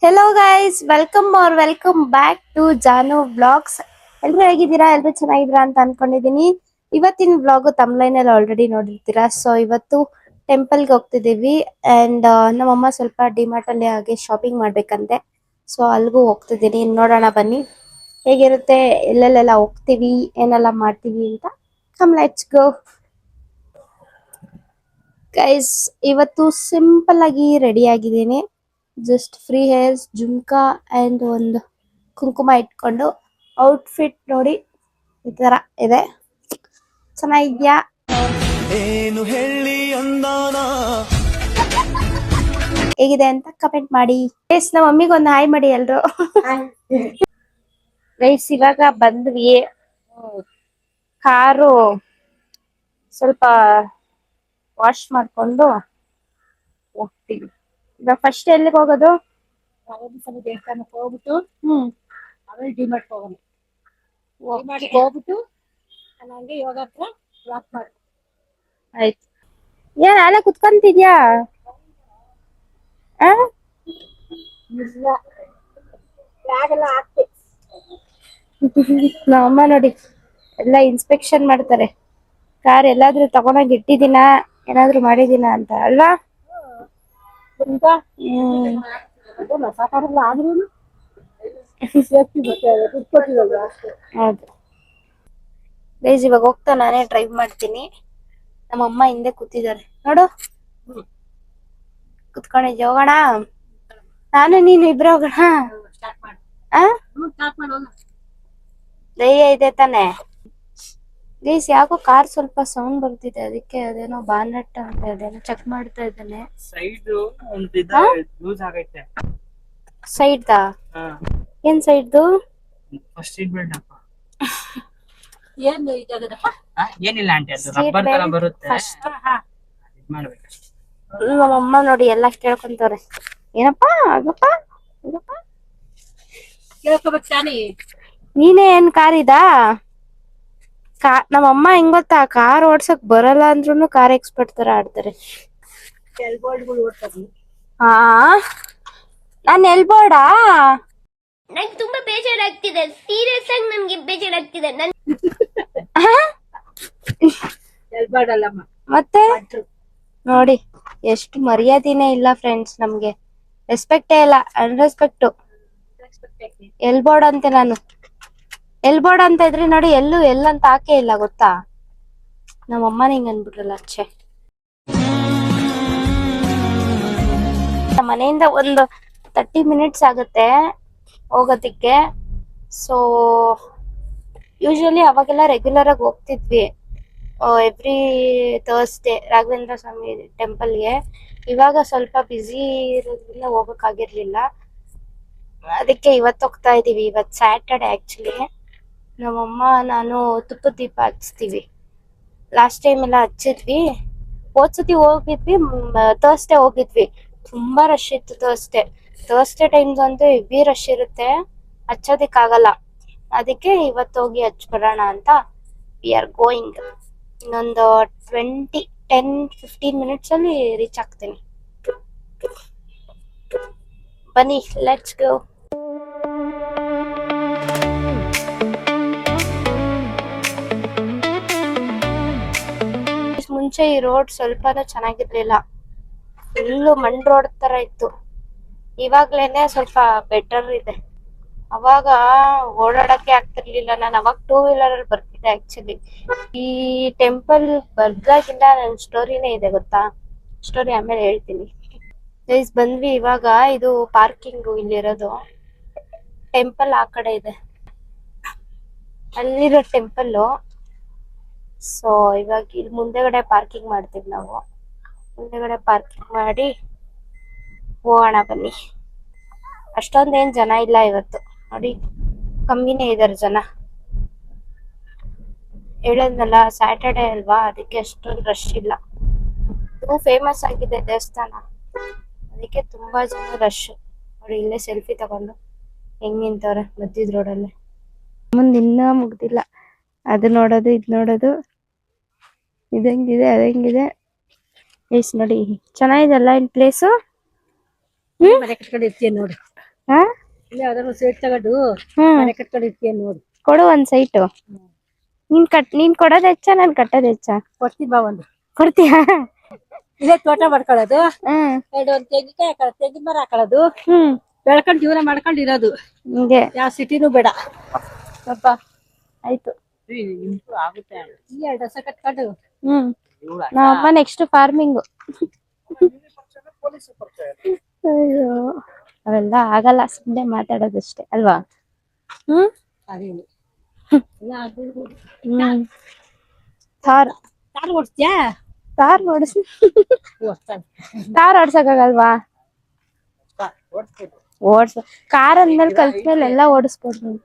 Hello guys, welcome back to Janu blogs. ಎಲ್ಲರೂ ಹೇಗಿದ್ದೀರಾ? ಎಲ್ಲರೂ ಚೆನ್ನಾಗಿದ್ದೀರಾ ಅಂತ ಅನ್ಕೊಂಡಿದೀನಿ. ಇವತ್ತಿನ ಬ್ಲಾಗ್ ತಮ್ಲೈನ್ ಅಲ್ಲಿ ಆಲ್ರೆಡಿ ನೋಡಿರ್ತೀರಾ. ಸೊ ಇವತ್ತು ಟೆಂಪಲ್ಗೆ ಹೋಗ್ತಿದೀವಿ ಅಂಡ್ ನಮ್ಮಮ್ಮ ಸ್ವಲ್ಪ ಡಿಮಾರ್ಟ್ ಅಲ್ಲಿ ಹಾಗೆ ಶಾಪಿಂಗ್ ಮಾಡ್ಬೇಕಂತೆ. ಸೊ ಅಲ್ಲಿಗೂ ಹೋಗ್ತಿದ್ದೀನಿ. ನೋಡೋಣ ಬನ್ನಿ ಹೇಗಿರುತ್ತೆ, ಎಲ್ಲೆಲ್ಲೆಲ್ಲ ಹೋಗ್ತೀವಿ, ಏನೆಲ್ಲ ಮಾಡ್ತೀವಿ ಅಂತ. Come let's go guys. ಇವತ್ತು ಸಿಂಪಲ್ ಆಗಿ ರೆಡಿ ಆಗಿದ್ದೀನಿ. Just free hairs, jhumka and ಒಂದು ಕುಂಕುಮ ಇಟ್ಕೊಂಡು ಔಟ್ಫಿಟ್ ನೋಡಿ ಈ ತರ ಇದೆ. ಚೆನ್ನಾಗಿದ್ಯಾ? ಏನು ಹೇಳಿ ಅಂದಾನ ಹೇಗಿದೆ ಅಂತ ಕಮೆಂಟ್ ಮಾಡಿ. ಎಸ್, ನಮ್ಮ ಮಮ್ಮಿಗೆ ಒಂದು ಹಾಯ್ ಮಾಡಿ ಎಲ್ರು. ಗೈಸ್, ಇವಾಗ ಬಂದ್ವಿ. ಕಾರು ಸ್ವಲ್ಪ ವಾಶ್ ಮಾಡ್ಕೊಂಡು ಹೋಗ್ತೀವಿ. ಇವಾಗ ಫಸ್ಟ್ ಎಲ್ಲಿಗೆ ಹೋಗೋದು? ದೇವಸ್ಥಾನಕ್ಕೆ ಹೋಗ್ಬಿಟ್ಟು ಆಮೇಲೆ ಡಿಮಾರ್ಟ್ ಹೋಗೋಣ. ಹೋಗ್ಬಿಟ್ಟು ಹಂಗೆ ಯೋಗ ಹತ್ರ ವಾಕ್ ಮಾಡಿ. ಆಯ್ತು. ಏನ್ ಅಲ್ಲ ಕುತ್ಕೊಂತಿದ್ಯಾ? ನಮ್ಮಮ್ಮ ನೋಡಿ ಎಲ್ಲ ಇನ್ಸ್ಪೆಕ್ಷನ್ ಮಾಡ್ತಾರೆ. ಕಾರ್ ಎಲ್ಲಾದ್ರೂ ತಗೊಂಡೋಗಿ ಇಟ್ಟಿದ್ದೀನ, ಏನಾದ್ರೂ ಮಾಡಿದೀನ ಅಂತ ಅಲ್ವಾ? ಹೌದು ಗೈಸ್, ಇವಾಗ ಹೋಗ್ತಾ ನಾನೇ ಡ್ರೈವ್ ಮಾಡ್ತೀನಿ. ನಮ್ಮಮ್ಮ ಹಿಂದೆ ಕೂತಿದ್ದಾರೆ ನೋಡು. ಕುತ್ಕೊಂಡಿದ್ದೆ, ಹೋಗೋಣ. ನಾನು ನೀನು ಇಬ್ರು ಹೋಗೋಣ. ಧೈರ್ಯ ಇದೆ ತಾನೆ? ಗೈಸ್, ಯಾಕೋ ಕಾರ್ ಸ್ವಲ್ಪ ಸೌಂಡ್ ಬರ್ತಿದೆ, ಅದಕ್ಕೆ ಅದೇನೋ ಬಾನೆಟ್ ಅಂತ ಅದೇನೋ ಚೆಕ್ ಮಾಡ್ತಾ ಇದ್ದಾನೆ. ಸೈಡ್ದಾ? ಏನ್ ಸೈಡ್ದು? ಏನಿಲ್ಲ ಆಂಟಿ, ಅದು ರಬ್ಬರ್ ತರ ಬರುತ್ತೆ. ನಮ್ಮಮ್ಮ ನೋಡಿ ಎಲ್ಲ ಕೇಳ್ಕೊಂತವ್ರೆ. ಏನಪ್ಪಾ ಆಗಪ್ಪ ಆಗಪ್ಪ, ಕೇಳ್ಕೊಬೇಕು ತಾನೇ. ನೀನೇ ಏನ್ ಕಾರ್ ಇದಾ? ನಮ್ಮಮ್ಮ ಹೆಂಗ್ ಗೊತ್ತಾ, ಕಾರ್ ಓಡ್ಸಕ್ ಬರಲ್ಲ ಅಂದ್ರೂ ಕಾರ್ ಎಕ್ಸ್ಪರ್ಟ್ ತರ ಆಡ್ತಾರೆ. ಹಾ, ನಾನ್ ಎಲ್ಬೋರ್ಡಾ? ನಂಗೆ ತುಂಬಾ ಬೇಜಾರಾಗ್ತಿದೆ. ಸೀರಿಯಸ್ ಆಗಿ ನನ್ಗೆ ಬೇಜಾರಾಗ್ತಿದೆ. ಮತ್ತೆ ನೋಡಿ, ಎಷ್ಟು ಮರ್ಯಾದಿನೇ ಇಲ್ಲ ಫ್ರೆಂಡ್ಸ್. ನಮ್ಗೆ ರೆಸ್ಪೆಕ್ಟೇ ಇಲ್ಲ, ಅನ್ರೆಸ್ಪೆಕ್ಟ್. ಎಲ್ಬೋರ್ಡ್ ಅಂತೆ ನಾನು. ಎಲ್ಬೋರ್ಡ್ ಅಂತ ಇದ್ರೆ ನೋಡಿ, ಎಲ್ಲಂತ ಹಾಕೇ ಇಲ್ಲ ಗೊತ್ತಾ. ನಮ್ಮಮ್ಮನ ಹಿಂಗ್ ಅನ್ಬಿಟ್ರಲ್ಲ. ಅಚ್ಚೆ, ನಮ್ಮ ಮನೆಯಿಂದ ಒಂದು 30 ಮಿನಿಟ್ಸ್ ಆಗುತ್ತೆ ಹೋಗೋದಿಕ್ಕೆ. ಸೊ ಯೂಶಲಿ ಅವಾಗೆಲ್ಲ ರೆಗ್ಯುಲರ್ ಆಗಿ ಹೋಗ್ತಿದ್ವಿ ಎವ್ರಿ ಥರ್ಸ್ಡೇ ರಾಘವೇಂದ್ರ ಸ್ವಾಮಿ ಟೆಂಪಲ್ಗೆ. ಇವಾಗ ಸ್ವಲ್ಪ ಬ್ಯುಸಿ ಇರೋದ್ರಿಂದ ಹೋಗಕ್ಕಾಗಿರ್ಲಿಲ್ಲ, ಅದಕ್ಕೆ ಇವತ್ತು ಹೋಗ್ತಾ ಇದೀವಿ. ಇವತ್ತು ಸ್ಯಾಟರ್ಡೆ ಆಕ್ಚುಲಿ. ನಮ್ಮಮ್ಮ ನಾನು ತುಪ್ಪದ ದೀಪ ಹಚ್ತೀವಿ. ಲಾಸ್ಟ್ ಟೈಮ್ ಎಲ್ಲ ಹಚ್ಚಿದ್ವಿ. ಹೋದ್ಸತಿ ಹೋಗಿದ್ವಿ, ಥರ್ಸ್ಡೇ ಹೋಗಿದ್ವಿ. ತುಂಬಾ ರಶ್ ಇತ್ತು ಥರ್ಸ್ಡೇ ಟೈಮ್ಸ್ ಅಂತೂ ಹೆವಿ ರಶ್ ಇರುತ್ತೆ, ಹಚ್ಚೋದಿಕ್ಕಾಗಲ್ಲ. ಅದಕ್ಕೆ ಇವತ್ತು ಹೋಗಿ ಹಚ್ಬಿಡೋಣ ಅಂತ ವಿ ಆರ್ ಗೋಯಿಂಗ್. ಇನ್ನೊಂದು 10-15 ಮಿನಿಟ್ಸ್ ಅಲ್ಲಿ ರೀಚ್ ಆಗ್ತೀನಿ. ಬನ್ನಿ, ಲೆಟ್ಸ್ ಗೋ. ಮುಂಚೆ ಈ ರೋಡ್ ಸ್ವಲ್ಪನೂ ಚೆನ್ನಾಗಿರ್ಲಿಲ್ಲ, ಫುಲ್ಲು ಮಣ್ ರೋಡ್ ತರ ಇತ್ತು. ಇವಾಗ್ಲೇನೆ ಸ್ವಲ್ಪ ಬೆಟರ್ ಇದೆ. ಅವಾಗ ಓಡಾಡಕ್ಕೆ ಆಗ್ತಿರ್ಲಿಲ್ಲ. ನಾನು ಅವಾಗ 2 ವೀಲರ್ ಅಲ್ಲಿ ಬರ್ತಿದ್ದೆ ಆಕ್ಚುಲಿ. ಈ ಟೆಂಪಲ್ ಬರ್ದಾಗಿಂದ ನನ್ ಸ್ಟೋರಿನೇ ಇದೆ ಗೊತ್ತಾ. ಸ್ಟೋರಿ ಆಮೇಲೆ ಹೇಳ್ತೀನಿ. ಗೈಸ್, ಬಂದ್ವಿ ಇವಾಗ. ಇದು ಪಾರ್ಕಿಂಗ್ ಇಲ್ಲಿರೋದು. ಟೆಂಪಲ್ ಆ ಕಡೆ ಇದೆ, ಅಲ್ಲಿರೋ ಟೆಂಪಲ್. ಸೊ ಇವಾಗ ಇಲ್ಲಿ ಮುಂದೆಗಡೆ ಪಾರ್ಕಿಂಗ್ ಮಾಡ್ತೀವಿ ನಾವು. ಮುಂದೆಗಡೆ ಪಾರ್ಕಿಂಗ್ ಮಾಡಿ ಹೋಗೋಣ ಬನ್ನಿ. ಅಷ್ಟೊಂದೇನ್ ಜನ ಇಲ್ಲ ಇವತ್ತು ನೋಡಿ, ಕಮ್ಮಿನೇ ಇದಾರೆ ಜನ. ಹೇಳಿದ್ನಲ್ಲ ಸ್ಯಾಟರ್ಡೆ ಅಲ್ವಾ, ಅದಕ್ಕೆ ಅಷ್ಟೊಂದು ರಶ್ ಇಲ್ಲ. ಇದು ಫೇಮಸ್ ಆಗಿದೆ ದೇವಸ್ಥಾನ, ಅದಕ್ಕೆ ತುಂಬಾ ಜನ ರಶ್. ನೋಡಿ, ಇಲ್ಲೇ ಸೆಲ್ಫಿ ತಗೊಂಡು ಹೆಂಗ್ ನಿಂತವ್ರೆ ಮಧ್ಯದ ರೋಡಲ್ಲೇ. ಮುಂದೆ ಇನ್ನೂ ಮುಗ್ದಿಲ್ಲ. ಅದು ನೋಡೋದು, ಇದು ನೋಡೋದು, ಇದಂಗಿದೆ ಅದಂಗಿದೆ. ಎಸ್ ನೋಡಿ, ಚೆನ್ನಾಗಿದೆಲ್ಲ ಇನ್ ಪ್ಲೇಸು. ಮನೆ ಕಡೆ ಇರ್ತೀಯ ನೋಡಿ. ಹಾ ಇಲ್ಲ ಯಾವ್ದಾದ್ರು ಸೈಟ್ ತಗೊಂಡು ಹ್ಮ್ ಮನೆ ಕಟ್ಕೊಂಡು ಇರ್ತೀಯ ನೋಡು. ಕೊಡು ಒಂದ್ ಸೈಟು. ನೀನ್ ಕೊಡೋದ್ ಹೆಚ್ಚ ನಾನ್ ಕಟ್ಟೋದ್ ಹೆಚ್ಚ? ಕೊಡ್ತೀನಿ ಬಾ ಒಂದು. ಕೊಡ್ತೀಯಾ? ಇಲ್ಲೇ ತೋಟ ಮಾಡ್ಕೊಳ್ಳೋದು, ಹ್ಮ್ ಎರಡು ಒಂದು ತೆಂಗಿನಕಾಯಿ ಹಾಕೊಳ್ಳೋದು, ತೆಂಗಿನ ಮರ ಹಾಕೊಳ್ಳೋದು, ಹ್ಮ್ ಬೆಳ್ಕೊಂಡು ಜೀವನ ಮಾಡ್ಕೊಂಡು ಇರೋದು. ಹಿಂಗೆ ಯಾವ ಸಿಟಿನೂ ಬೇಡ. ಪಾಪ ಆಯ್ತು. ಆಗುತ್ತೆ. ಈ 2 ವರ್ಷ ಕಟ್ಕೊಂಡು ಹ್ಮ್ ನಮ್ಮಮ್ಮ ನೆಕ್ಸ್ಟ್ ಫಾರ್ಮಿಂಗ್. ಅಯ್ಯೋ ಅವೆಲ್ಲ ಆಗಲ್ಲ, ಸುಮ್ನೆ ಮಾತಾಡೋದಷ್ಟೇ ಅಲ್ವಾ? ಹ್ಮ್ ಅದೇನು ಇಲ್ಲ ಅದು ಹ್ಮ್ ತಾರ್ ಕಾರ್ ಓಡಿಸ್ತೀಯಾ? ತಾರ್ ಓಡಿಸಿ ಓಡಿಸ್ತಾನೆ. ತಾರ್ ಓಡ್ಸಕ್ಕಾಗಲ್ವಾ? ಓಡಿಸ್ಬೋದು. ಓಡ್ಸ ಕಾರ್ ಅಂದ್ಮೇಲೆ ಕಲ್ತ್ಮೇಲೆ ಎಲ್ಲ ಓಡಿಸ್ಬೋದು ನೀನು.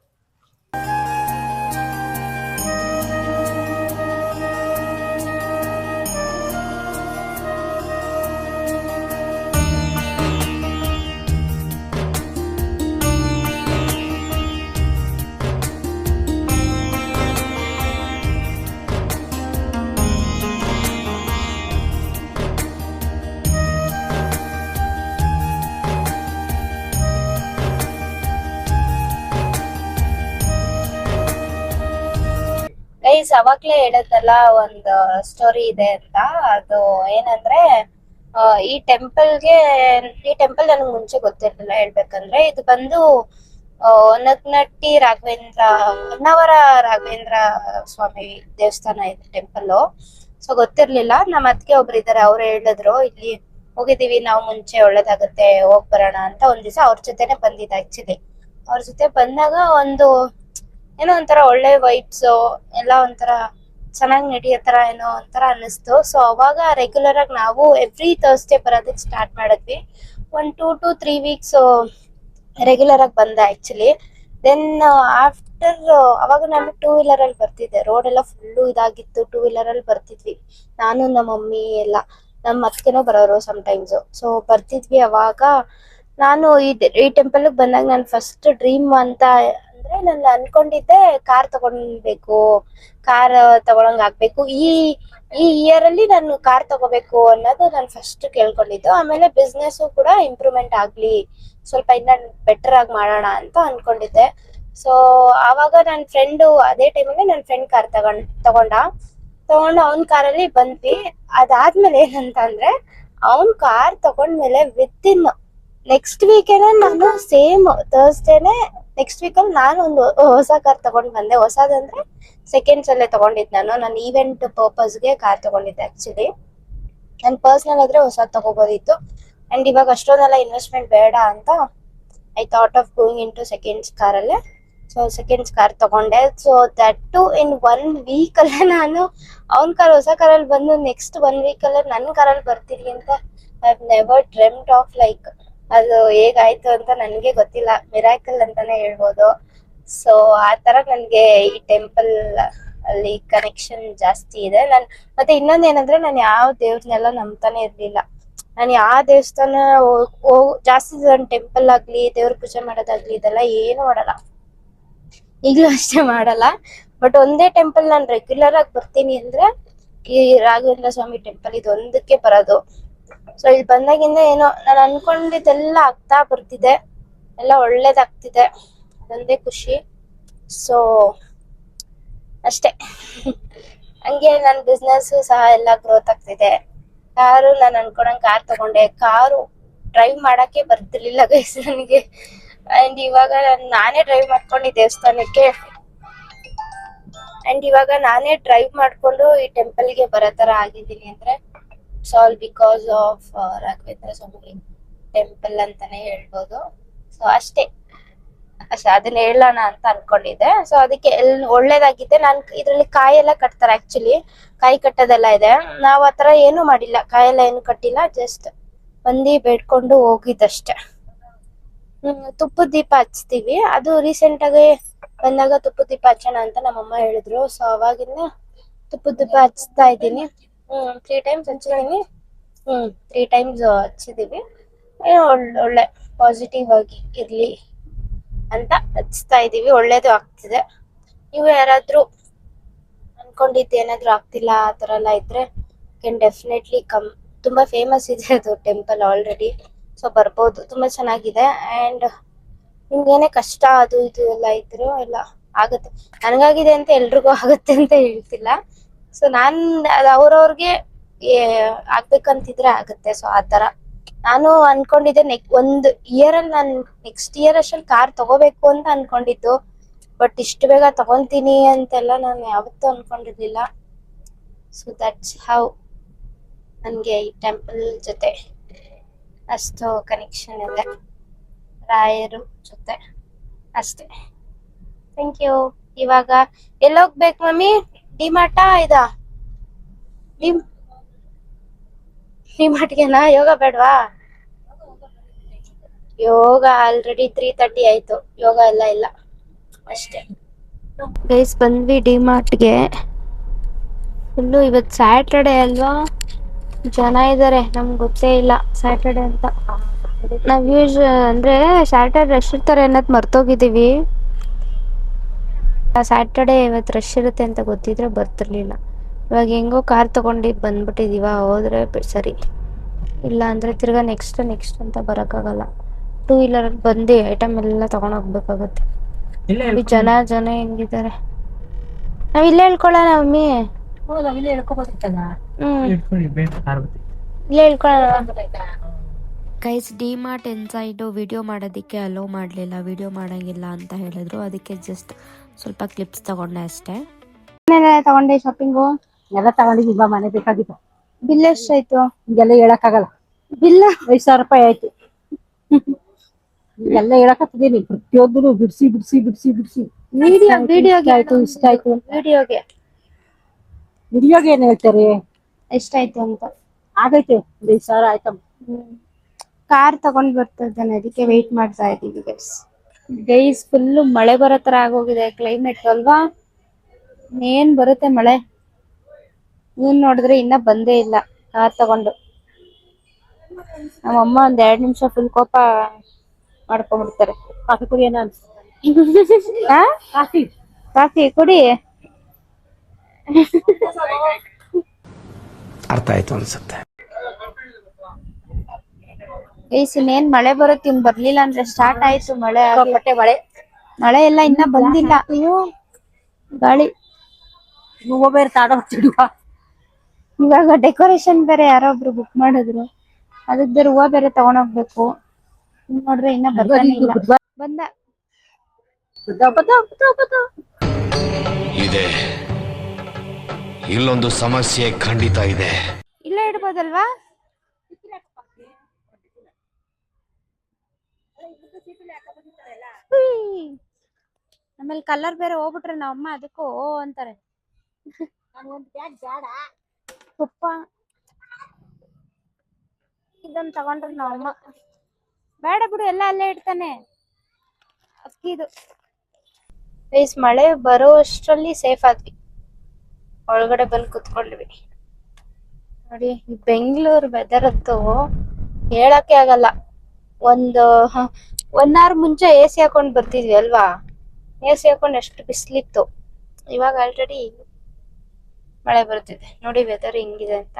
ಗೈಸ್ ಅವಾಗ್ಲೇ ಹೇಳದಲ್ಲ ಒಂದ್ ಸ್ಟೋರಿ ಇದೆ ಅಂತ. ಅದು ಏನಂದ್ರೆ ಈ ಟೆಂಪಲ್ ನನಗೆ ಮುಂಚೆ ಗೊತ್ತಿರ್ಲಿಲ್ಲ ಹೇಳ್ಬೇಕಂದ್ರೆ. ಇದು ಬಂದು ನಗ್ನಟ್ಟಿ ರಾಘವೇಂದ್ರ ಹೊನ್ನಾವರ ರಾಘವೇಂದ್ರ ಸ್ವಾಮಿ ದೇವಸ್ಥಾನ ಇದೆ ಟೆಂಪಲ್. ಸೊ ಗೊತ್ತಿರ್ಲಿಲ್ಲ. ನಮ್ಮ ಅತ್ತಿಗೆ ಒಬ್ರು ಇದಾರೆ, ಅವ್ರು ಹೇಳಿದ್ರು ಇಲ್ಲಿ ಹೋಗಿದೀವಿ ನಾವು ಮುಂಚೆ, ಒಳ್ಳೇದಾಗತ್ತೆ ಹೋಗ್ ಬರೋಣ ಅಂತ. ಒಂದ್ ದಿವಸ ಅವ್ರ ಜೊತೆನೆ ಬಂದಿದ್ದೆ. ಆಕ್ಚುಲಿ ಅವ್ರ ಜೊತೆ ಬಂದಾಗ ಒಂದು ಏನೋ ಒಂಥರ ಒಳ್ಳೆ ವೈಬ್ಸ್ ಎಲ್ಲ ಒಂಥರ ಚೆನ್ನಾಗಿ ನಡೆಯೋ ತರ ಏನೋ ಒಂಥರ ಅನ್ನಿಸ್ತು. ಸೊ ಅವಾಗ ರೆಗ್ಯುಲರ್ ಆಗಿ ನಾವು ಎವ್ರಿ ಥರ್ಸ್ಡೇ ಬರೋದಕ್ಕೆ ಸ್ಟಾರ್ಟ್ ಮಾಡಿದ್ವಿ. 1 2 to 3 weeks ರೆಗ್ಯುಲರ್ ಆಗಿ ಬಂದೆ ಆಕ್ಚುಲಿ. ದೆನ್ ಆಫ್ಟರ್ ಅವಾಗ ನಾನು 2 ವೀಲರ್ ಅಲ್ಲಿ ಬರ್ತಿದ್ದೆ. ರೋಡ್ ಎಲ್ಲ ಫುಲ್ಲು ಇದಾಗಿತ್ತು, 2 ವೀಲರ್ ಅಲ್ಲಿ ಬರ್ತಿದ್ವಿ ನಾನು, ನಮ್ಮ ಮಮ್ಮಿ ಎಲ್ಲ. ನಮ್ಮ ಅತ್ತಿಗೆನೂ ಬರೋರು ಸಮ್ಟೈಮ್ಸ್. ಸೊ ಬರ್ತಿದ್ವಿ. ಅವಾಗ ನಾನು ಈ ಟೆಂಪಲ್ ಬಂದಾಗ ನಾನು ಫಸ್ಟ್ ಡ್ರೀಮ್ ಅಂತ ಅಂದ್ರೆ ನಾನು ಅನ್ಕೊಂಡಿದ್ದೆ ಕಾರ್ ತಗೊಳ್ಬೇಕು, ಕಾರ್ ತಗೊಳಂಗ್ ಆಗ್ಬೇಕು. ಈ ಇಯರ್ ಅಲ್ಲಿ ನಾನು ಕಾರ್ ತಗೋಬೇಕು ಅನ್ನೋದು ನಾನು ಫಸ್ಟ್ ಕೇಳ್ಕೊಂಡಿದ್ದು. ಆಮೇಲೆ ಬಿಸ್ನೆಸ್ ಕೂಡ ಇಂಪ್ರೂವ್ಮೆಂಟ್ ಆಗ್ಲಿ, ಸ್ವಲ್ಪ ಇನ್ನ ಬೆಟರ್ ಆಗಿ ಮಾಡೋಣ ಅಂತ ಅನ್ಕೊಂಡಿದ್ದೆ. ಸೊ ಆವಾಗ ನನ್ನ ಫ್ರೆಂಡ್, ಅದೇ ಟೈಮಲ್ಲಿ ನನ್ನ ಫ್ರೆಂಡ್ ಕಾರ್ ತಗೊಂಡು ಅವನ್ ಕಾರಲ್ಲಿ ಬಂದ್ವಿ. ಅದಾದ್ಮೇಲೆ ಏನಂತ ಅಂದ್ರೆ, ಅವನ್ ಕಾರ್ ತಗೊಂಡ್ಮೇಲೆ ವಿತಿನ್ ನೆಕ್ಸ್ಟ್ ವೀಕೇನೆ ನಾನು ಸೇಮ್ ಥರ್ಸ್ಡೇನೆ ನೆಕ್ಸ್ಟ್ ವೀಕಲ್ಲಿ ನಾನು ಒಂದು ಹೊಸ ಕಾರ್ ತಗೊಂಡ್ ಬಂದೆ. ಹೊಸದಂದ್ರೆ ಸೆಕೆಂಡ್ಸ್ ಅಲ್ಲೇ ತಗೊಂಡಿದ್ದು. ನಾನು ಈವೆಂಟ್ ಪರ್ಪಸ್ಗೆ ಕಾರ್ ತಗೊಂಡಿದ್ದೆ. ಆಕ್ಚುಲಿ ನನ್ ಪರ್ಸನಲ್ ಆದ್ರೆ ಹೊಸದ್ ತಗೋಬೋದಿತ್ತು. ಅಂಡ್ ಇವಾಗ ಅಷ್ಟೊಂದೆಲ್ಲ ಇನ್ವೆಸ್ಟ್ಮೆಂಟ್ ಬೇಡ ಅಂತ I thought of going into seconds ಕಾರಲ್ಲೇ. ಸೊ ಸೆಕೆಂಡ್ಸ್ ಕಾರ್ ತಗೊಂಡೆ. So that to in 1 week ಅಲ್ಲೇ ನಾನು ಅವನ್ ಕಾರ್, ಹೊಸ ಕಾರಲ್ಲಿ ಬಂದು ನೆಕ್ಸ್ಟ್ 1 week ಅಲ್ಲೇ ನನ್ನ ಕಾರಲ್ಲಿ ಬರ್ತೀನಿ ಅಂತ I have never dreamed of. Like ಅದು ಹೇಗಾಯ್ತು ಅಂತ ನನ್ಗೆ ಗೊತ್ತಿಲ್ಲ, ಮಿರಾಕಲ್ ಅಂತಾನೆ ಹೇಳ್ಬೋದು. ಸೊ ಆತರ ನನ್ಗೆ ಈ ಟೆಂಪಲ್ ಅಲ್ಲಿ ಕನೆಕ್ಷನ್ ಜಾಸ್ತಿ ಇದೆ. ಮತ್ತೆ ಇನ್ನೊಂದ್ ಏನಂದ್ರೆ, ನಾನು ಯಾವ ದೇವ್ರನ್ನೆಲ್ಲ ನಂಬ್ತಾನೆ ಇರ್ಲಿಲ್ಲ. ನಾನು ಯಾವ ದೇವಸ್ಥಾನ ಜಾಸ್ತಿ ಟೆಂಪಲ್ ಆಗ್ಲಿ, ದೇವ್ರ ಪೂಜೆ ಮಾಡೋದಾಗ್ಲಿ ಇದೆಲ್ಲ ಏನು ಮಾಡಲ್ಲ. ಈಗ್ಲೂ ಅಷ್ಟೇ ಮಾಡಲ್ಲ. ಬಟ್ ಒಂದೇ ಟೆಂಪಲ್ ನಾನು ರೆಗ್ಯುಲರ್ ಆಗಿ ಬರ್ತೀನಿ ಅಂದ್ರೆ ಈ ರಾಘವೇಂದ್ರ ಸ್ವಾಮಿ ಟೆಂಪಲ್, ಇದೊಂದಕ್ಕೆ ಬರೋದು. ಸೊ ಇಲ್ಲಿ ಬಂದಾಗಿಂದ ಏನೋ ನಾನು ಅನ್ಕೊಂಡಿದ್ದೆಲ್ಲ ಆಗ್ತಾ ಬರ್ತಿದೆ, ಎಲ್ಲ ಒಳ್ಳೇದಾಗ್ತಿದೆ, ಅದೊಂದೇ ಖುಷಿ. ಸೊ ಅಷ್ಟೇ. ಹಂಗೆ ನನ್ನ ಬಿಸ್ನೆಸ್ ಸಹ ಎಲ್ಲ ಗ್ರೋತ್ ಆಗ್ತಿದೆ. ಕಾರು ನಾನು ಅನ್ಕೊಂಡಂಗೆ ಕಾರ್ ತಗೊಂಡೆ. ಕಾರು ಡ್ರೈವ್ ಮಾಡಕ್ಕೆ ಬರ್ತಿರ್ಲಿಲ್ಲ ಗೈಸ್ ನನಗೆ. ಅಂಡ್ ಇವಾಗ ನಾನೇ ಡ್ರೈವ್ ಮಾಡ್ಕೊಂಡು ಈ ದೇವಸ್ಥಾನಕ್ಕೆ, ಅಂಡ್ ಇವಾಗ ನಾನೇ ಡ್ರೈವ್ ಮಾಡ್ಕೊಂಡು ಈ ಟೆಂಪಲ್ಗೆ ಬರೋ ತರ ಆಗಿದ್ದೀನಿ ಅಂದ್ರೆ it's all because of Raghavendra Swami temple ಅಂತಾನೆ ಹೇಳ್ಬೋದು. ಸೊ ಅಷ್ಟೇ, ಅದನ್ನ ಹೇಳೋಣ ಅಂತ ಅನ್ಕೊಂಡಿದ್ದೆ. ಸೊ ಅದಕ್ಕೆ ಒಳ್ಳೇದಾಗಿದೆ. ನಾನ್ ಇದ್ರಲ್ಲಿ ಕಾಯಿ ಎಲ್ಲ ಕಟ್ತಾರೆ. ಆಕ್ಚುಲಿ ಕಾಯಿ ಕಟ್ಟೋದೆಲ್ಲ ಇದೆ. ನಾವ್ ಆತರ ಏನು ಮಾಡಿಲ್ಲ, ಕಾಯೆಲ್ಲ ಏನು ಕಟ್ಟಿಲ್ಲ. ಜಸ್ಟ್ ಬಂದು ಬೇಡ್ಕೊಂಡು ಹೋಗಿದ್ದಷ್ಟೇ. ತುಪ್ಪದ ದೀಪ ಹಚ್ತೀವಿ. ಅದು ರೀಸೆಂಟ್ ಆಗಿ ಬಂದಾಗ ತುಪ್ಪದ ದೀಪ ಹಚ್ಚೋಣ ಅಂತ ನಮ್ಮಮ್ಮ ಹೇಳಿದ್ರು. ಸೊ ಅವಾಗಿಂದ ತುಪ್ಪದ ದೀಪ ಹಚ್ತಾ ಇದ್ದೀನಿ. 3 times ಹಚ್ಚಿದೀನಿ. 3 times ಹಚ್ಚಿದೀವಿ. ಒಳ್ಳೆ ಪಾಸಿಟಿವ್ ಆಗಿ ಇರ್ಲಿ ಅಂತ ಹಚ್ತಾ ಇದೀವಿ. ಒಳ್ಳೇದು ಆಗ್ತಿದೆ. ನೀವು ಯಾರಾದ್ರೂ ಅನ್ಕೊಂಡಿದ್ದು ಏನಾದ್ರು ಆಗ್ತಿಲ್ಲ ಆ ತರ ಎಲ್ಲ ಇದ್ರೆ ಕ್ಯಾನ್ ಡೆಫಿನೆಟ್ಲಿ ಕಮ್. ತುಂಬಾ ಫೇಮಸ್ ಇದೆ ಅದು ಟೆಂಪಲ್ ಆಲ್ರೆಡಿ. ಸೊ ಬರ್ಬೋದು, ತುಂಬಾ ಚೆನ್ನಾಗಿದೆ. ಅಂಡ್ ನಿಮ್ಗೇನೆ ಕಷ್ಟ ಅದು ಇದು ಎಲ್ಲ ಇದ್ರು ಎಲ್ಲ ಆಗುತ್ತೆ. ನನಗಾಗಿದೆ ಅಂತ ಎಲ್ರಿಗೂ ಆಗುತ್ತೆ ಅಂತ ಹೇಳ್ತಿಲ್ಲ. ಸೊ ನಾನ್ ಅವ್ರವ್ರಿಗೆ ಆಗ್ಬೇಕಂತಿದ್ರೆ ಆಗುತ್ತೆ. ಸೊ ಆತರ ನಾನು ಅನ್ಕೊಂಡಿದ್ದೆ ಒಂದ್ ಇಯರ್ ಅಲ್ಲಿ ನಾನು ನೆಕ್ಸ್ಟ್ ಇಯರ್ ಅಷ್ಟಲ್ಲಿ ಕಾರ್ ತಗೋಬೇಕು ಅಂತ ಅನ್ಕೊಂಡಿದ್ದು. ಬಟ್ ಇಷ್ಟು ಬೇಗ ತಗೊಂತೀನಿ ಅಂತೆಲ್ಲ ನಾನು ಯಾವತ್ತೂ ಅನ್ಕೊಂಡಿರ್ಲಿಲ್ಲ. ಸೊ ದಟ್ಸ್ ಹೌ ನನ್ಗೆ ಈ ಟೆಂಪಲ್ ಜೊತೆ ಅಷ್ಟು ಕನೆಕ್ಷನ್ ಇದೆ, ರಾಯರು ಜೊತೆ ಅಷ್ಟೇ. Thank you. ಇವಾಗ ಎಲ್ಲೋಗ್ಬೇಕು ಮಮ್ಮಿ? ಡಿಮಾರ್ಟಾ ಇದಾ? ಡಿಮಾರ್ಟ್ಗೆನಾ? ಯೋಗ ಬೇಡವಾ? ಯೋಗ ಆಲ್ರೆಡಿ 3:30 ಆಯ್ತು, ಯೋಗ ಎಲ್ಲ ಇಲ್ಲ ಅಷ್ಟೇ. ಗೈಸ್ ಬಂದ್ವಿ ಡಿಮಾರ್ಟ್ಗೆ. ಫುಲ್ಲು ಇವತ್ತು ಸ್ಯಾಟರ್ಡೆ ಅಲ್ವಾ, ಜನ ಇದ್ದಾರೆ. ನಮ್ಗೆ ಗೊತ್ತೇ ಇಲ್ಲ ಸ್ಯಾಟರ್ಡೆ ಅಂತ. ನಾವ್ ಅಂದ್ರೆ ಸ್ಯಾಟರ್ಡೆ ರಶ್ ಇರ್ತಾರೆ ಅನ್ನೋದು ಮರ್ತೋಗಿದ್ದೀವಿ. ಸ್ಯಾಟರ್ಡೆ ಇವತ್ತು ರಶ್ ಇರುತ್ತೆ ಅಂತ ಗೊತ್ತಿದ್ರೆ ಬರ್ತಿರ್ಲಿಲ್ಲ. ಇವಾಗ ಹೆಂಗೋ ಕಾರ್ ತಗೊಂಡು ಬಂದ್ಬಿಟ್ಟಿದೀವ, ಹೋದ್ರೆ ಸರಿ. ಇಲ್ಲ ಅಂದ್ರೆ ತಿರ್ಗಾ ನೆಕ್ಸ್ಟ್ ಅಂತ ಬರೋಕ್ಕಾಗಲ್ಲ. 2 ವೀಲರ್ ಬಂದು ಐಟಮ್ ಎಲ್ಲ ತಗೊಂಡ್ ಹೋಗ್ಬೇಕಾಗತ್ತೆ. ಜನ ಹೆಂಗಿದ್ದಾರೆ. ನಾವ್ ಇಲ್ಲೇ ಹೇಳ್ಕೊಳ್ಳೋಣ ಮಮ್ಮಿ. ಇಲ್ಲೇ ಹೇಳ್ಕೊಬೋದಿತ್ತಲ್ಲ. ಇಲ್ಲೇ ಹೇಳ್ಕೊಳ್ಳೋಣ. ಗೈಸ್ ಡಿಮಾರ್ಟ್ ಇನ್ಸೈಡು ವಿಡಿಯೋ ಮಾಡೋದಕ್ಕೆ ಅಲೋ ಮಾಡಲಿಲ್ಲ, ವಿಡಿಯೋ ಮಾಡೋಂಗಿಲ್ಲ ಅಂತ ಹೇಳಿದ್ರು. ಅದಕ್ಕೆ ಜಸ್ಟ್ ಸ್ವಲ್ಪ ಕ್ಲಿಪ್ಸ್ ತಗೊಂಡೆ ಅಷ್ಟೇ. ತಗೊಂಡೆ ಶಾಪಿಂಗು ಎಲ್ಲ ತಗೊಂಡಿದ್ದೀವಿ ಬಾ, ಮನೆ ಬೇಕಾಗಿತ್ತು. ಬಿಲ್ ಎಷ್ಟಾಯ್ತು? ಈಗೆಲ್ಲ ಹೇಳಕ್ಕಾಗಲ್ಲ. ಬಿಲ್ 5,000 ರೂಪಾಯಿ ಆಯ್ತು. ಎಲ್ಲ ಹೇಳಕತ್ತಿದ್ದೀನಿ, ಪ್ರತಿಯೊಂದು ಬಿಡಿಸಿ ಬಿಡಿಸಿ ಬಿಡಿಸಿ ಬಿಡಿಸಿ. ವಿಡಿಯೋಗೆ ಆಯ್ತು, ಇಷ್ಟ ಆಯ್ತು. ವಿಡಿಯೋಗೆ ಏನ್ ಹೇಳ್ತಾರೆ, ಎಷ್ಟಾಯ್ತು ಅಂತ. ಆಗೈತೆ 5,000 ಆಯ್ತಮ್ಮ. ಕಾರ್ ತಗೊಂಡ್ ಬರ್ತಿದ್ದಾನೆ, ಅದಕ್ಕೆ ವೇಟ್ ಮಾಡ್ತಾ ಇದ್ದೀವಿ ಗೈಸ್. ಫುಲ್ಲು ಮಳೆ ಬರೋ ತರ ಆಗೋಗಿದೆ ಕ್ಲೈಮೇಟ್ ಅಲ್ವಾ? ಏನ್ ಬರುತ್ತೆ ಮಳೆ. ನೀನ್ ನೋಡಿದ್ರೆ ಇನ್ನ ಬಂದೇ ಇಲ್ಲ ಕಾರ್ ತಗೊಂಡು. ನಮ್ಮಮ್ಮ ಒಂದ್ 2 ನಿಮಿಷ ಫುಲ್ ಕೋಪ ಮಾಡ್ಕೊಂಡ್ಬಿಡ್ತಾರೆ. ಕಾಫಿ ಕುಡಿಯೋಣ ಕಾಫಿ ಕುಡಿ. ಅರ್ಥ ಆಯ್ತು ಅನ್ಸುತ್ತೆ. ಗೈಸ್ ಇನ್ನೇನ್ ಮಳೆ ಬರುತ್ತೆ, ಇನ್ ಬರ್ಲಿಲ್ಲ ಅಂದ್ರೆ ಸ್ಟಾರ್ಟ್ ಆಯ್ತು ಮಳೆ. ಮಳೆ ಎಲ್ಲ ಇನ್ನ ಬಂದಿಲ್ಲ. ಗಾಳಿ ಹೂವು ಬೇರೆ ತಾಡೋಗ್ತಿಡುವ. ಇವಾಗ ಡೆಕೋರೇಷನ್ ಬೇರೆ ಯಾರೊಬ್ರು ಬುಕ್ ಮಾಡಿದ್ರು, ಅದಕ್ ಬೇರೆ ಹೂವ ಬೇರೆ ತಗೊಂಡೋಗ್ಬೇಕು. ನೋಡ್ರೆ ಇನ್ನ ಬರ್ತಾನೆ ಇಲ್ಲ. ಬಂದ ಇದೆ, ಇಲ್ಲೊಂದು ಸಮಸ್ಯೆ ಖಂಡಿತ ಇದೆ. ಇಲ್ಲ ಇಡ್ಬೋದಲ್ವಾ? ಆಮೇಲೆ ಕಲರ್ ಬೇರೆ ಹೋಗ್ಬಿಟ್ರೆ ನಮ್ಮಮ್ಮ ಅದಕ್ಕೂ ಅಂತಾರೆ. ತುಪ್ಪ ಇದನ್ನ ತಗೊಂಡ್ರೆ ನಮ್ಮಮ್ಮ ಬೇಡ ಬಿಡು, ಎಲ್ಲ ಅಲ್ಲೇ ಇಡ್ತಾನೆ. ಅಕ್ಕಿದು ಗೈಸ್ ಮಳೆ ಬರೋ ಅಷ್ಟ್ರಲ್ಲಿ ಸೇಫ್ ಆದ್ವಿ, ಒಳಗಡೆ ಬಂದು ಕುತ್ಕೊಂಡ್ವಿ. ನೋಡಿ ಬೆಂಗಳೂರು ವೆದರ್ ಅಂತೂ ಹೇಳಕ್ಕೆ ಆಗಲ್ಲ. ಒಂದು 1 hour ಮುಂಚೆ AC ಹಾಕೊಂಡ್ ಬರ್ತಿದ್ವಿ ಅಲ್ವಾ? AC ಹಾಕೊಂಡ್ ಎಷ್ಟು ಬಿಸ್ಲಿತ್ತು. ಇವಾಗ ಆಲ್ರೆಡಿ ಮಳೆ ಬರ್ತಿದೆ. ನೋಡಿ ವೆದರ್ ಹೆಂಗಿದೆ ಅಂತ.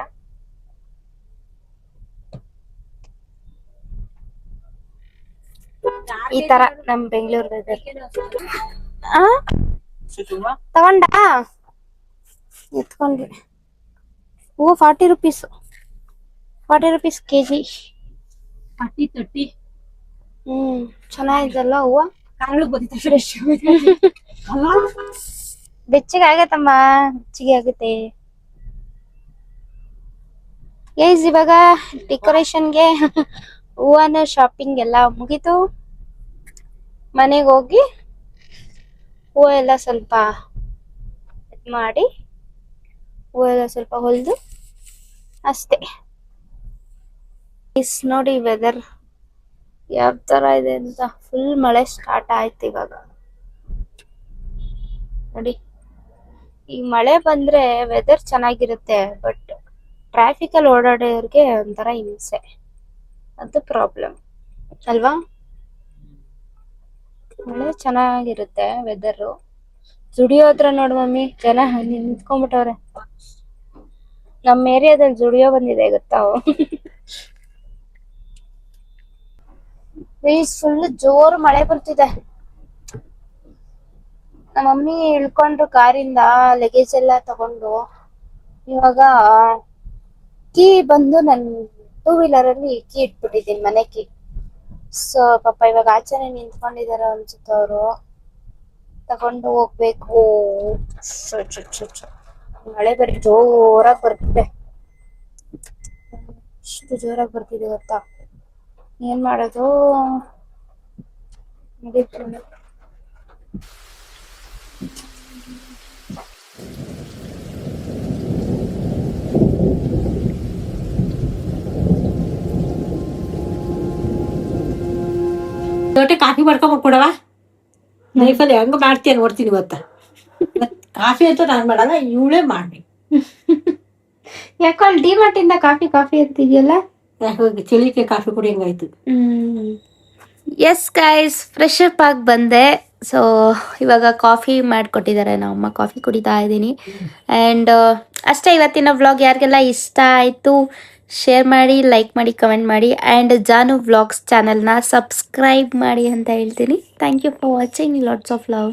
ಈ ತರ ನಮ್ ಬೆಂಗಳೂರು ವೆದರ್. ತಗೊಂಡ ಎತ್ಕೊಂಡ್ವಿ. ಹೂವು 40 rupees, 40 rupees kg. 30 ಚೆನ್ನಾಗಿದಲ್ಲ ಹೂವು. ಫ್ರೆಶ್ ಬೆಚ್ಚಗೆ ಆಗತ್ತಮ್ಮ, ಬೆಚ್ಚಗೆ ಆಗುತ್ತೆ. ಗೈಸ್ ಇವಾಗ ಡೆಕೋರೇಷನ್ಗೆ ಹೂವನ ಶಾಪಿಂಗ್ ಎಲ್ಲ ಮುಗೀತು. ಮನೆಗೆ ಹೋಗಿ ಹೂವು ಎಲ್ಲ ಸ್ವಲ್ಪ ಮಾಡಿ, ಹೂವು ಎಲ್ಲ ಸ್ವಲ್ಪ ಹೊಲಿದು ಅಷ್ಟೇ. ನೋಡಿ ವೆದರ್ ಯಾವ ತರ ಇದೆ ಅಂತ. ಫುಲ್ ಮಳೆ ಸ್ಟಾರ್ಟ್ ಆಯ್ತು ಇವಾಗ. ನೋಡಿ ಈ ಮಳೆ ಬಂದ್ರೆ ವೆದರ್ ಚೆನ್ನಾಗಿರುತ್ತೆ, ಬಟ್ ಟ್ರಾಫಿಕ್ ಅಲ್ಲಿ ಓಡಾಡೋರ್ಗೆ ಒಂಥರ ಹಿಂಸೆ, ಅದು ಪ್ರಾಬ್ಲಮ್ ಅಲ್ವಾ? ಮಳೆ ಚೆನ್ನಾಗಿರುತ್ತೆ ವೆದರ್. ಜುಡಿಯೋ ಹತ್ರ ನೋಡು ಮಮ್ಮಿ, ಜನ ನಿಂತ್ಕೊಂಡ್ಬಿಟ್ಟವ್ರೆ. ನಮ್ಮ ಏರಿಯಾದಲ್ಲಿ ಜುಡಿಯೋ ಬಂದಿದೆ ಗೊತ್ತಾ? ಗೈಸ್ ಫುಲ್ ಜೋರು ಮಳೆ ಬರ್ತಿದೆ. ನಮ್ಮ ಮಮ್ಮಿ ಇಳ್ಕೊಂಡ್ರು ಕಾರಿಂದ ಲಗೇಜ್ ಎಲ್ಲ ತಗೊಂಡು. ಇವಾಗ ಕೀ ಬಂದು ನನ್ 2 ವೀಲರ್ ಅಲ್ಲಿ ಕೀ ಇಟ್ಬಿಟ್ಟಿದ್ದೀನಿ, ಮನೆ ಕೀ. ಸೊ ಪಾಪ ಇವಾಗ ಆಚೆನೆ ನಿಂತ್ಕೊಂಡಿದಾರೆ ಅನ್ಸುತ್ತೆ ಅವರು, ತಗೊಂಡು ಹೋಗ್ಬೇಕು. ಮಳೆ ಬೇರೆ ಜೋರಾಗಿ ಬರ್ತಿದೆ, ಎಷ್ಟು ಜೋರಾಗಿ ಬರ್ತಿದೆ ಗೊತ್ತಾ. ಏನ್ ಮಾಡೋದು ನಡೀತೀನಿ. ದೊಡ್ಡ ಕಾಫಿ ಮಾಡ್ಕೊಂಡ್ ಕೊಡವ. ಲೈಫಲ್ಲಿ ಹೆಂಗ ಮಾಡ್ತೀಯ ನೋಡ್ತೀನಿ ಇವತ್ತ. ಕಾಫಿ ಅಂತೂ ನಾನು ಮಾಡಲ್ಲ, ಇವಳೇ ಮಾಡಿ. ಯಾಕೋ ಅಲ್ಲಿ ಡಿಮಾರ್ಟ್ ಇಂದ ಕಾಫಿ ಅಂತಿದ್ಯಲ್ಲ. ಚಳಿಕೆ ಕಾಫಿ ಕುಡಿಯಂಗಾಯ್ತು. ಎಸ್ ಗೈಸ್, ಫ್ರೆಶ್ ಅಪ್ ಆಗಿ ಬಂದೆ. ಸೊ ಇವಾಗ ಕಾಫಿ ಮಾಡಿಕೊಟ್ಟಿದ್ದಾರೆ, ನಮ್ಮಮ್ಮ ಕಾಫಿ ಕುಡಿತಾ ಇದ್ದೀನಿ. ಆ್ಯಂಡ್ ಅಷ್ಟೇ, ಇವತ್ತಿನ ವ್ಲಾಗ್ ಯಾರಿಗೆಲ್ಲ ಇಷ್ಟ ಆಯಿತು ಶೇರ್ ಮಾಡಿ, ಲೈಕ್ ಮಾಡಿ, ಕಮೆಂಟ್ ಮಾಡಿ. ಆ್ಯಂಡ್ ಜಾನು ವ್ಲಾಗ್ಸ್ ಚಾನಲ್ನ ಸಬ್ಸ್ಕ್ರೈಬ್ ಮಾಡಿ ಅಂತ ಹೇಳ್ತೀನಿ. Thank you for watching. Lots of love.